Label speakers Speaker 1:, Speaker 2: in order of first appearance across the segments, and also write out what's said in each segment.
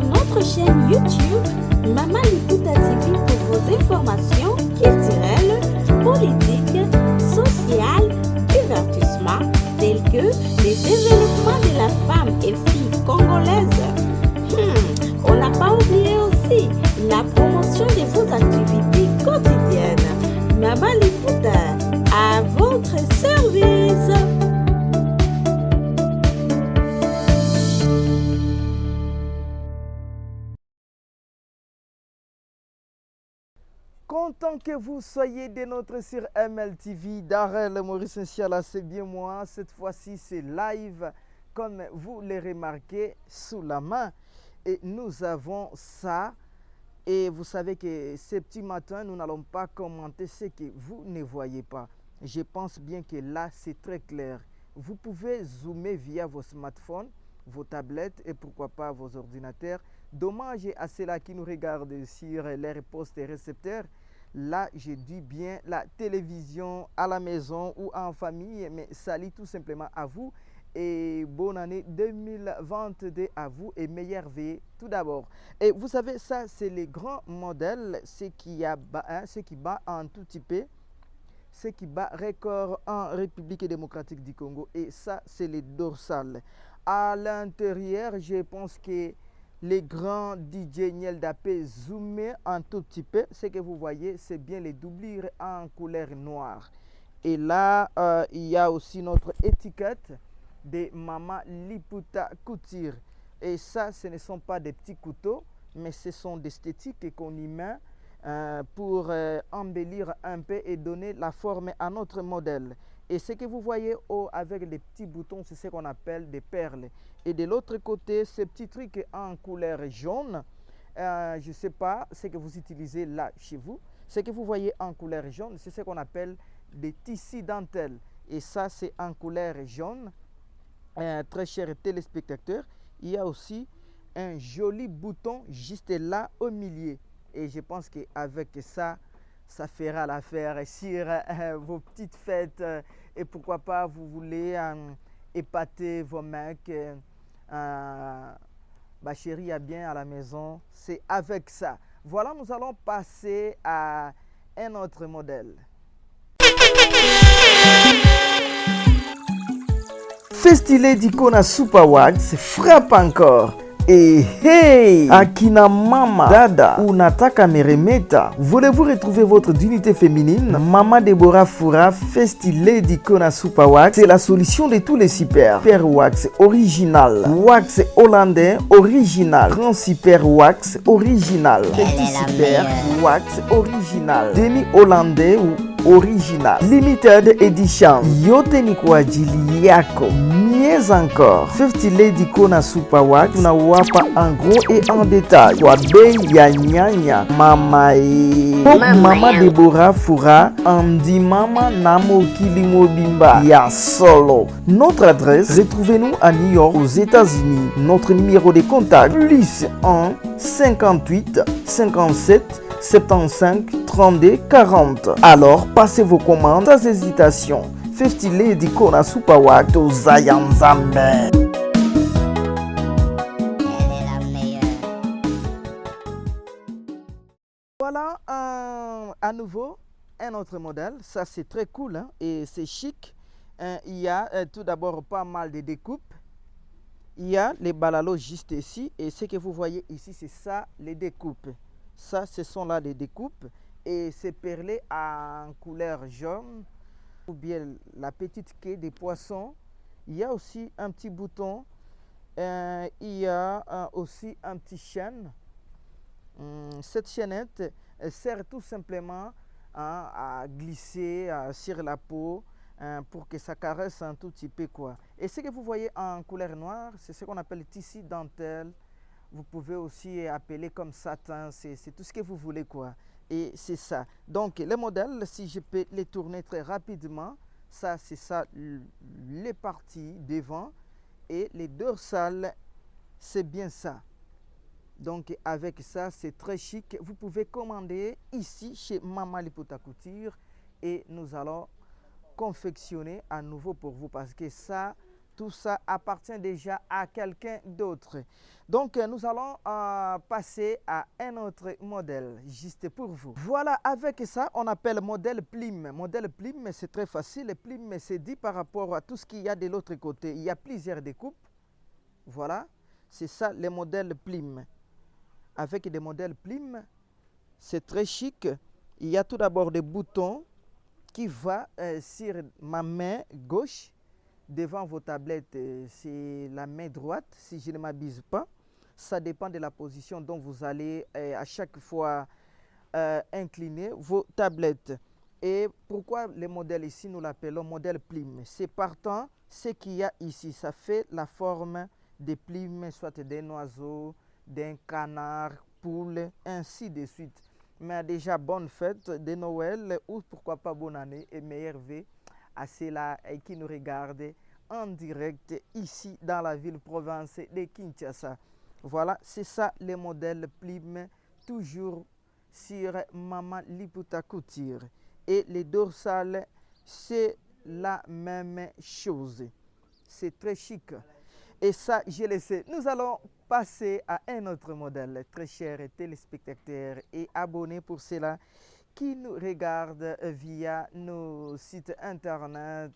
Speaker 1: notre chaîne YouTube Maman Liputa TV pour vos informations culturelles, politiques, sociales, divertissement, tels que les développements de la femme et fille congolaise. On n'a pas oublié aussi la promotion de vos activités quotidiennes. Maman Liputa, à votre service.
Speaker 2: Content que vous soyez des nôtres sur MLTV, Darrell Maurice Nchiala, c'est bien moi. Cette fois-ci, c'est live, comme vous le remarquez, sous la main. Et nous avons ça. Et vous savez que ce petit matin, nous n'allons pas commenter ce que vous ne voyez pas. Je pense bien que là, c'est très clair. Vous pouvez zoomer via vos smartphones, vos tablettes et pourquoi pas vos ordinateurs. Dommage à ceux-là qui nous regardent sur les postes et récepteurs. Là, je dis bien la télévision à la maison ou en famille, mais salut tout simplement à vous et bonne année 2022 à vous et meilleure vie tout d'abord. Et vous savez, ça c'est les grands modèles, ce qui bat un tout petit peu, ce qui bat record en République démocratique du Congo, et ça c'est les dorsales. À l'intérieur, je pense que les grands DJ Niel Dapé zoomés un tout petit peu. Ce que vous voyez, c'est bien les doublures en couleur noire. Et là, il y a aussi notre étiquette de Maman Liputa Couture. Et ça, ce ne sont pas des petits couteaux, mais ce sont des esthétiques qu'on y met pour embellir un peu et donner la forme à notre modèle. Et ce que vous voyez avec les petits boutons, c'est ce qu'on appelle des perles. Et de l'autre côté, ces petits trucs en couleur jaune, je ne sais pas ce que vous utilisez là chez vous. Ce que vous voyez en couleur jaune, c'est ce qu'on appelle des tissus dentelles. Et ça, c'est en couleur jaune. Très chers téléspectateurs, il y a aussi un joli bouton juste là au milieu. Et je pense qu'avec ça, ça fera l'affaire sur vos petites fêtes. Et pourquoi pas, vous voulez épater vos mecs. Ma chérie a bien à la maison. C'est avec ça. Voilà, nous allons passer à un autre modèle. Festile d'Icona Super Wax frappe encore. Et hey, akina mama, dada, unataka meremeta, voulez-vous retrouver votre dignité féminine? Mama Deborah Foura, Festile d'Icona Super Wax, c'est la solution de tous les super. Super Wax original, wax hollandais original, grand super wax original, petit super wax original, demi hollandais ou original, limited edition, yote ni kwa ajili yako. Mieux encore, 50 Lady Kona Super Wax tunawapa en gros et en détail kwa bei ya nyanya. Mama Deborah Foura Andi Mama Namo Kilimo Bimba ya solo. Notre adresse, retrouvez-nous à New York aux États-Unis. Notre numéro de contact plus 1 58 57 75 32 40. Alors passez vos commandes sans hésitation. Festile d'Icona Super Wax au Zayanzambe. Voilà à nouveau un autre modèle. Ça c'est très cool hein, et c'est chic. Il y a tout d'abord pas mal de découpes. Il y a les balalos juste ici et ce que vous voyez ici c'est ça les découpes. Ça ce sont là les découpes et c'est perlé en couleur jaune. Ou bien la petite queue des poissons. Il y a aussi un petit bouton. Il y a aussi un petit chaîne. Cette chaînette sert tout simplement à glisser sur la peau pour que ça caresse un tout petit peu quoi. Et ce que vous voyez en couleur noire, c'est ce qu'on appelle le tissu dentelle. Vous pouvez aussi appeler comme satin, c'est tout ce que vous voulez quoi. Et c'est ça. Donc les modèles, si je peux les tourner très rapidement, ça c'est ça les parties devant et les dorsales, c'est bien ça. Donc avec ça, c'est très chic. Vous pouvez commander ici chez Maman Liputa Couture et nous allons confectionner à nouveau pour vous parce que ça, tout ça appartient déjà à quelqu'un d'autre. Donc, nous allons passer à un autre modèle, juste pour vous. Voilà, avec ça, on appelle modèle Plim. Modèle Plim, c'est très facile. Plim, c'est dit par rapport à tout ce qu'il y a de l'autre côté. Il y a plusieurs découpes. Voilà, c'est ça les modèles Plim. Avec des modèles Plim, c'est très chic. Il y a tout d'abord des boutons qui vont sur ma main gauche. Devant vos tablettes, c'est la main droite, si je ne m'abuse pas. Ça dépend de la position dont vous allez à chaque fois incliner vos tablettes. Et pourquoi le modèle ici, nous l'appelons modèle Plim? C'est partant, ce qu'il y a ici, ça fait la forme des plumes, soit d'un oiseau, d'un canard, poule, ainsi de suite. Mais déjà, bonne fête de Noël ou pourquoi pas bonne année et meilleurs vœux à ceux-là qui nous regardent en direct ici dans la ville province de Kinshasa. Voilà, c'est ça le modèle Plim, toujours sur Maman Liputa Couture. Et les dorsales, c'est la même chose. C'est très chic. Et ça, je le sais. Nous allons passer à un autre modèle, très chers téléspectateurs et abonnés pour ceux-là qui nous regardent via nos sites internet,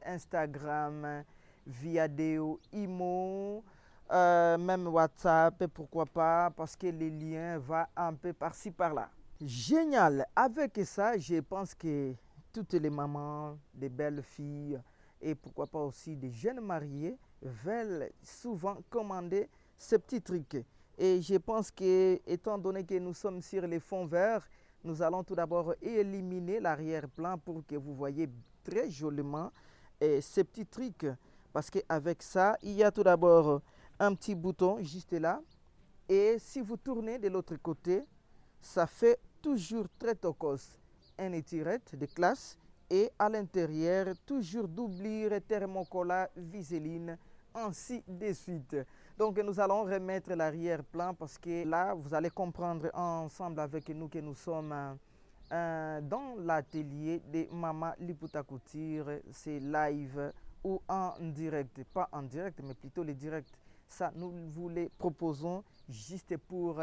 Speaker 2: Instagram, via Deo, Imo, même WhatsApp, pourquoi pas, parce que les liens vont un peu par-ci par-là. Génial. Avec ça, je pense que toutes les mamans, des belles filles et pourquoi pas aussi des jeunes mariés veulent souvent commander ces petits trucs. Et je pense que, étant donné que nous sommes sur les fonds verts, nous allons tout d'abord éliminer l'arrière-plan pour que vous voyez très joliment ces petits trucs. Parce qu'avec ça, il y a tout d'abord un petit bouton juste là. Et si vous tournez de l'autre côté, ça fait toujours très tocos. Un étirette de classe et à l'intérieur, toujours doublure, thermocolla, viseline, ainsi de suite. Donc nous allons remettre l'arrière-plan parce que là, vous allez comprendre ensemble avec nous que nous sommes dans l'atelier de Maman Liputa Couture. C'est live ou en direct. Pas en direct, mais plutôt le direct. Ça, nous vous les proposons juste pour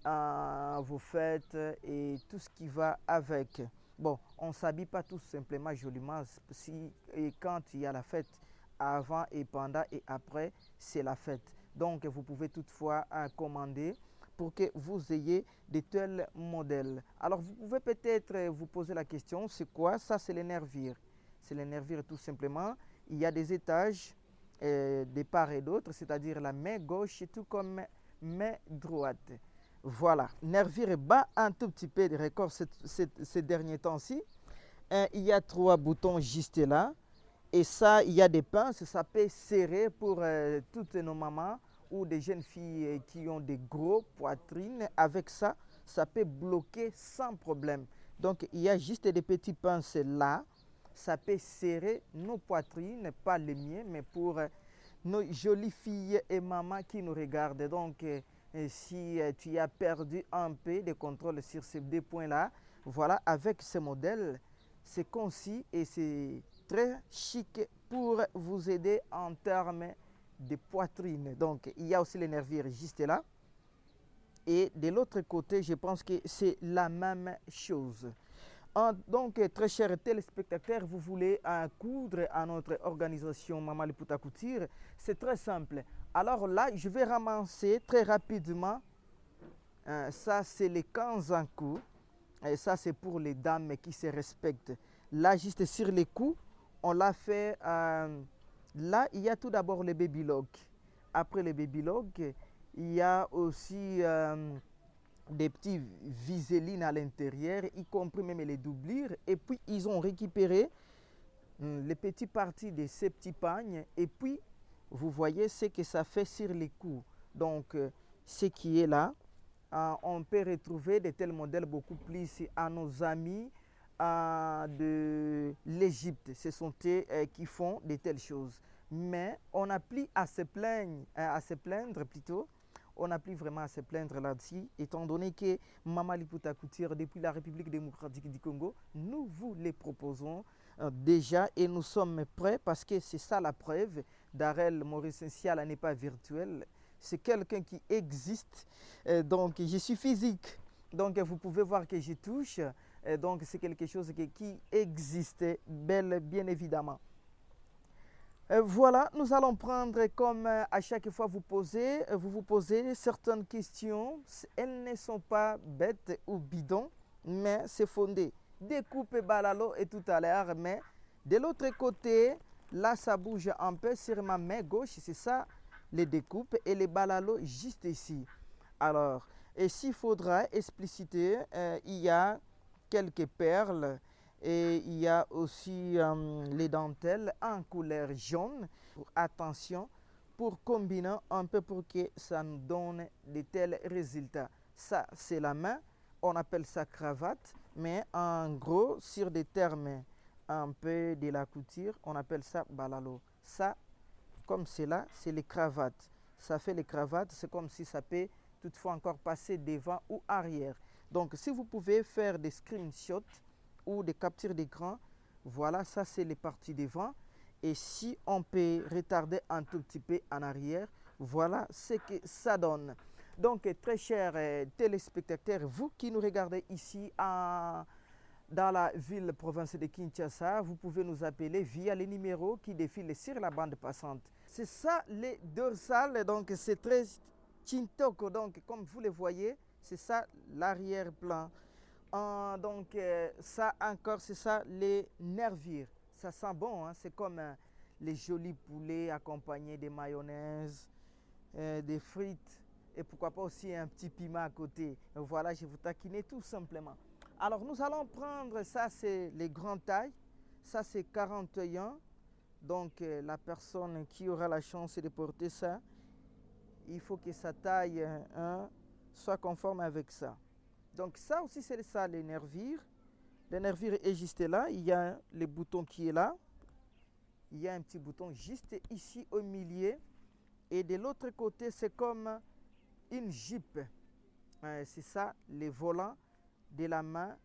Speaker 2: vos fêtes et tout ce qui va avec. Bon, on ne s'habille pas tout simplement joliment si et quand il y a la fête. Avant et pendant et après, c'est la fête. Donc, vous pouvez toutefois commander pour que vous ayez de tels modèles. Alors, vous pouvez peut-être vous poser la question, c'est quoi? Ça, c'est les nervures. C'est les nervures tout simplement. Il y a des étages de part et d'autre, c'est-à-dire la main gauche tout comme main droite. Voilà, nervure bat un tout petit peu de record ces derniers temps-ci. Il y a 3 boutons juste là. Et ça, il y a des pinces, ça peut serrer pour toutes nos mamans ou des jeunes filles qui ont des gros poitrines. Avec ça, ça peut bloquer sans problème. Donc, il y a juste des petits pinces là. Ça peut serrer nos poitrines, pas les miens, mais pour nos jolies filles et mamans qui nous regardent. Donc, si tu as perdu un peu de contrôle sur ces 2 points-là, voilà, avec ce modèle, c'est concis et c'est très chic pour vous aider en termes de poitrine. Donc, il y a aussi les nervures juste là. Et de l'autre côté, je pense que c'est la même chose. Donc, très chers téléspectateurs, vous voulez coudre à notre organisation Maman Liputa Couture. C'est très simple. Alors là, je vais ramasser très rapidement. Ça, c'est les 15 en cou. Et ça, c'est pour les dames qui se respectent. Là, juste sur les coups, on l'a fait. Là, il y a tout d'abord les baby lock. Après les baby lock, il y a aussi des petits viselines à l'intérieur, y compris même les doublures. Et puis, ils ont récupéré les petites parties de ces petits pagnes. Et puis, vous voyez ce que ça fait sur les coups. Donc, ce qui est là, on peut retrouver de tels modèles beaucoup plus à nos amis de l'Égypte. Ce sont eux qui font de telles choses. Mais on n'a plus à se plaindre plutôt. On n'a plus vraiment à se plaindre là-dessus, étant donné que Maman Liputa Couture, depuis la République démocratique du Congo, nous vous les proposons déjà et nous sommes prêts parce que c'est ça la preuve. Darrell Maurice Nsiala n'est pas virtuel, c'est quelqu'un qui existe. Donc je suis physique, donc vous pouvez voir que je touche, donc c'est quelque chose qui existe bien évidemment. Voilà, nous allons prendre comme à chaque fois vous vous posez certaines questions. Elles ne sont pas bêtes ou bidons, mais c'est fondé. Découpe balalo et tout à l'heure, mais de l'autre côté, là ça bouge un peu sur ma main gauche, c'est ça les découpes et les balalos juste ici. Alors, et s'il faudra expliciter, il y a quelques perles. Et il y a aussi les dentelles en couleur jaune. Attention, pour combiner un peu pour que ça nous donne de tels résultats. Ça, c'est la main. On appelle ça cravate. Mais en gros, sur des termes un peu de la couture, on appelle ça balalo. Ça, comme c'est là, c'est les cravates. Ça fait les cravates. C'est comme si ça peut toutefois encore passer devant ou arrière. Donc, si vous pouvez faire des screenshots ou des captures d'écran, voilà, ça c'est les parties devant. Et si on peut retarder un tout petit peu en arrière, voilà ce que ça donne. Donc très chers téléspectateurs, vous qui nous regardez ici dans la ville province de Kinshasa, vous pouvez nous appeler via les numéros qui défilent sur la bande passante. C'est ça les dorsales, donc c'est très chintoko, donc comme vous le voyez, c'est ça l'arrière-plan. Donc ça encore, c'est ça les nervures. Ça sent bon, hein? C'est comme les jolis poulets accompagnés de mayonnaise, des frites et pourquoi pas aussi un petit piment à côté. Voilà, je vous taquine tout simplement. Alors nous allons prendre, ça c'est les grandes tailles, ça c'est 41. Donc la personne qui aura la chance de porter ça, il faut que sa taille soit conforme avec ça. Donc ça aussi c'est ça les nervures. Les nervures est juste là, il y a le bouton qui est là. Il y a un petit bouton juste ici au milieu. Et de l'autre côté c'est comme une jupe. C'est ça les volants de la main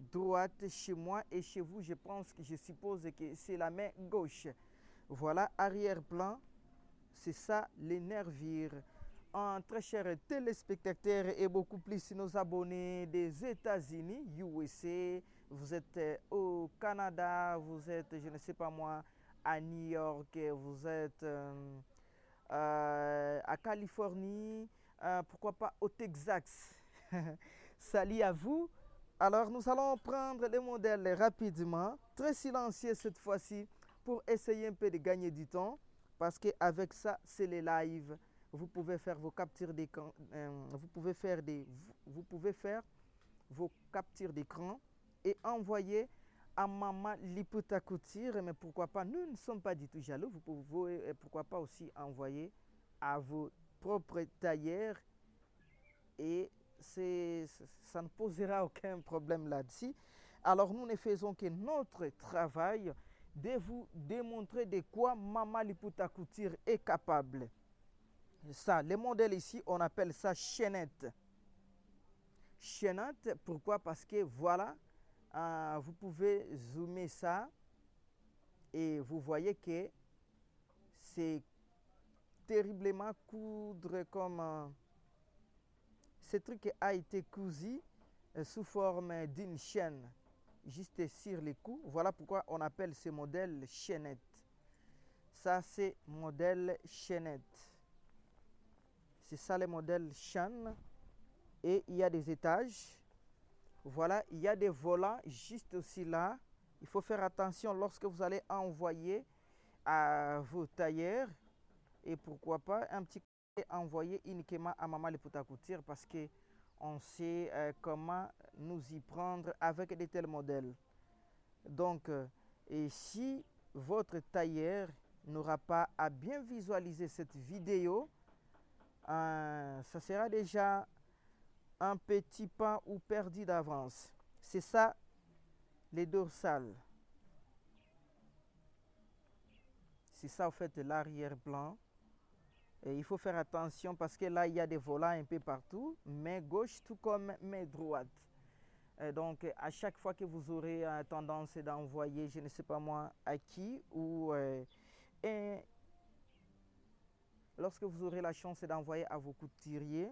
Speaker 2: droite chez moi et chez vous. Je suppose que c'est la main gauche. Voilà, arrière-plan. C'est ça les nervures. Très chers téléspectateurs et beaucoup plus nos abonnés des États-Unis, USA, vous êtes au Canada, vous êtes, je ne sais pas moi, à New York, vous êtes à Californie, pourquoi pas au Texas. Salut à vous. Alors nous allons prendre les modèles rapidement, très silencieux cette fois-ci, pour essayer un peu de gagner du temps, parce qu'avec ça, c'est les lives. Vous pouvez faire vos captures d'écran, vous pouvez faire vos captures d'écran et envoyer à Maman Liputa Couture. Mais pourquoi pas, nous ne sommes pas du tout jaloux. Vous pouvez, pourquoi pas aussi envoyer à vos propres tailleurs et ça ne posera aucun problème là-dessus. Alors nous ne faisons que notre travail de vous démontrer de quoi Maman Liputa Couture est capable. Ça, les modèles ici, on appelle ça chaînette. Chaînette, pourquoi? Parce que voilà, vous pouvez zoomer ça et vous voyez que c'est terriblement coudre comme ce truc a été cousu sous forme d'une chaîne juste sur les coups. Voilà pourquoi on appelle ce modèle chaînette. Ça, c'est modèle chaînette. C'est ça le modèle chaîne. Et il y a des étages. Voilà, il y a des volants juste aussi là. Il faut faire attention lorsque vous allez envoyer à vos tailleurs. Et pourquoi pas un petit côté envoyer uniquement à Maman Liputa Couture parce qu'on sait comment nous y prendre avec de tels modèles. Donc, et si votre tailleur n'aura pas à bien visualiser cette vidéo, ça sera déjà un petit pas ou perdu d'avance. C'est ça les dorsales. C'est ça en fait l'arrière-plan. Et il faut faire attention parce que là il y a des volants un peu partout, main gauche tout comme main droite. Donc à chaque fois que vous aurez tendance d'envoyer, je ne sais pas moi à qui ou lorsque vous aurez la chance d'envoyer à vos couturiers,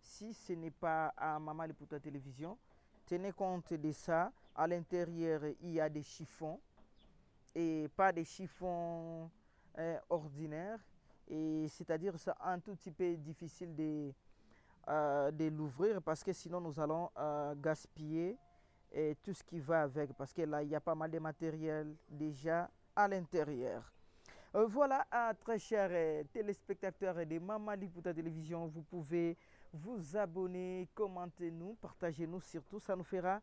Speaker 2: si ce n'est pas à Maman Liputa Télévision, tenez compte de ça. À l'intérieur, il y a des chiffons et pas des chiffons ordinaires. Et c'est-à-dire c'est un tout petit peu difficile de l'ouvrir parce que sinon nous allons gaspiller tout ce qui va avec, parce que là il y a pas mal de matériel déjà à l'intérieur. Voilà, très chers téléspectateurs de Maman Liputa Télévision, vous pouvez vous abonner, commentez-nous, partagez-nous surtout, ça nous fera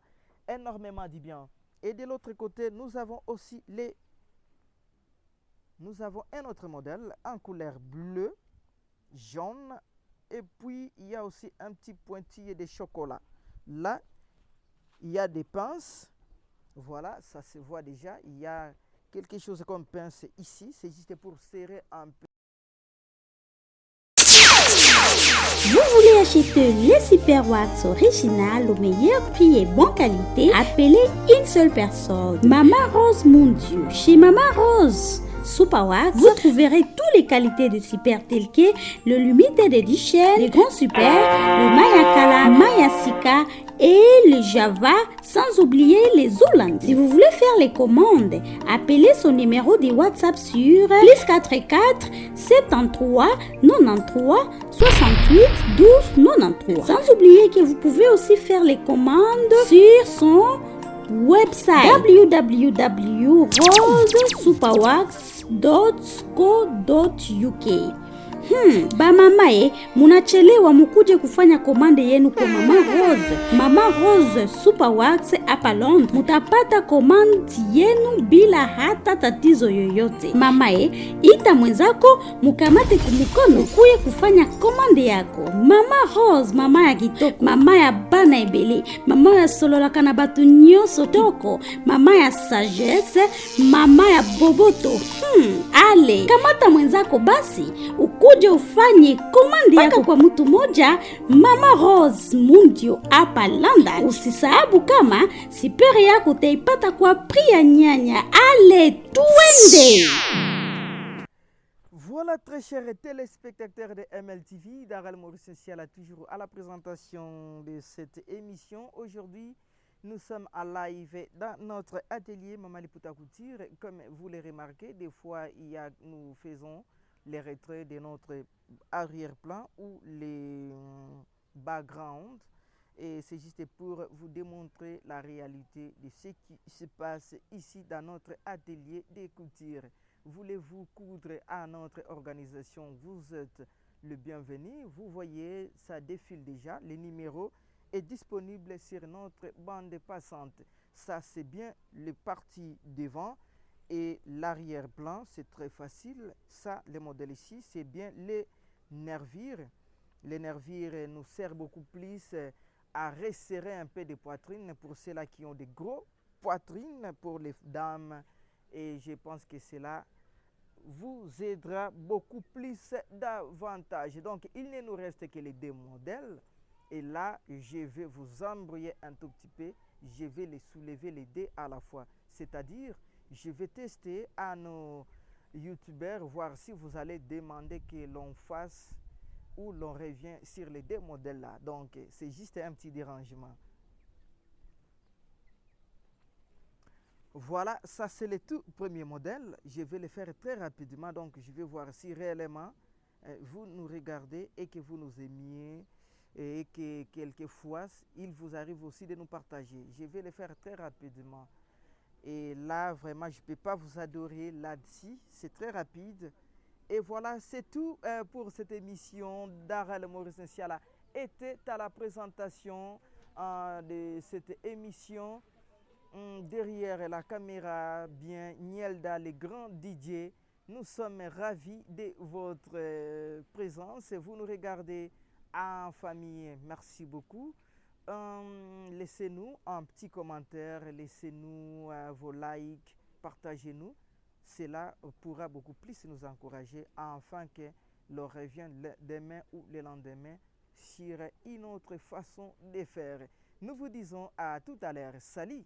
Speaker 2: énormément du bien. Et de l'autre côté, nous avons aussi nous avons un autre modèle en couleur bleue, jaune, et puis il y a aussi un petit pointillé de chocolat. Là, il y a des pinces, voilà, ça se voit déjà, il y a quelque chose comme pince ici, c'est juste pour serrer un peu.
Speaker 1: Vous voulez acheter les Super Wax originales au meilleur prix et bonne qualité? Appelez une seule personne, Maman Rose, mon Dieu. Chez Maman Rose Super Wax, vous trouverez toutes les qualités de super telles que le Limited Edition, les grands super, le Mayakala, Mayasika et le Java, sans oublier les Hollandais. Si vous voulez faire les commandes, appelez son numéro de WhatsApp sur +44 73 93 68 12 93. Sans oublier que vous pouvez aussi faire les commandes sur son website www.rosesuperwax.co.uk. Bamama munachelewa mukuje kufanya komande yenu kwa Mama Rose. Mama Rose Super Wax hapa Londres. Mutapata komande yenu bila hata tatizo yoyote. Mama ita mwenzako mukamate kumikono kuye kufanya komande yako. Mama Rose, mama ya kitoko, mama ya bana ebele, mama ya solola kana batu nyoso toko, mama ya sagesse, mama ya boboto. Ale, kamata mwenzako basi ukuje ufanye komande yako kwa mtu moja. Mama Rose Mundio hapa London. Usisahabu kama sipere yako utaipata kwa pria nyanya. Ale, tuende!
Speaker 2: Voilà, très chers téléspectateurs de MLTV, Daral Maurice Essentiel toujours à la présentation de cette émission. Aujourd'hui, nous sommes à live dans notre atelier Maman Liputa Couture. Comme vous le remarquez, des fois, nous faisons les retraits de notre arrière-plan ou les backgrounds. Et c'est juste pour vous démontrer la réalité de ce qui se passe ici dans notre atelier de couture. Voulez-vous coudre à notre organisation? Vous êtes le bienvenu. Vous voyez, ça défile déjà. Le numéro est disponible sur notre bande passante. Ça, c'est bien le parti devant. Et l'arrière-plan, c'est très facile. Ça, le modèle ici, c'est bien les nervures. Les nervures nous servent beaucoup plus à resserrer un peu de poitrine pour ceux-là qui ont des gros poitrines, pour les dames. Et je pense que cela vous aidera beaucoup plus davantage. Donc, il ne nous reste que les deux modèles. Et là, je vais vous embrouiller un tout petit peu. Je vais les soulever les deux à la fois. C'est-à-dire, je vais tester à nos youtubeurs, voir si vous allez demander que l'on fasse ou l'on revient sur les deux modèles là. Donc, c'est juste un petit dérangement. Voilà, ça c'est le tout premier modèle. Je vais le faire très rapidement. Donc, je vais voir si réellement vous nous regardez et que vous nous aimiez et que quelquefois, il vous arrive aussi de nous partager. Je vais le faire très rapidement. Et là, vraiment, je ne peux pas vous adorer là-dessus. C'est très rapide. Et voilà, c'est tout pour cette émission. Daral Maurice Essentiel était à la présentation de cette émission. Derrière la caméra, bien Nielda, le grand DJ. Nous sommes ravis de votre présence. Vous nous regardez en famille. Merci beaucoup. Laissez-nous un petit commentaire, laissez-nous vos likes, partagez-nous. Cela pourra beaucoup plus nous encourager afin que l'on revienne demain ou le lendemain sur une autre façon de faire. Nous vous disons à tout à l'heure. Salut!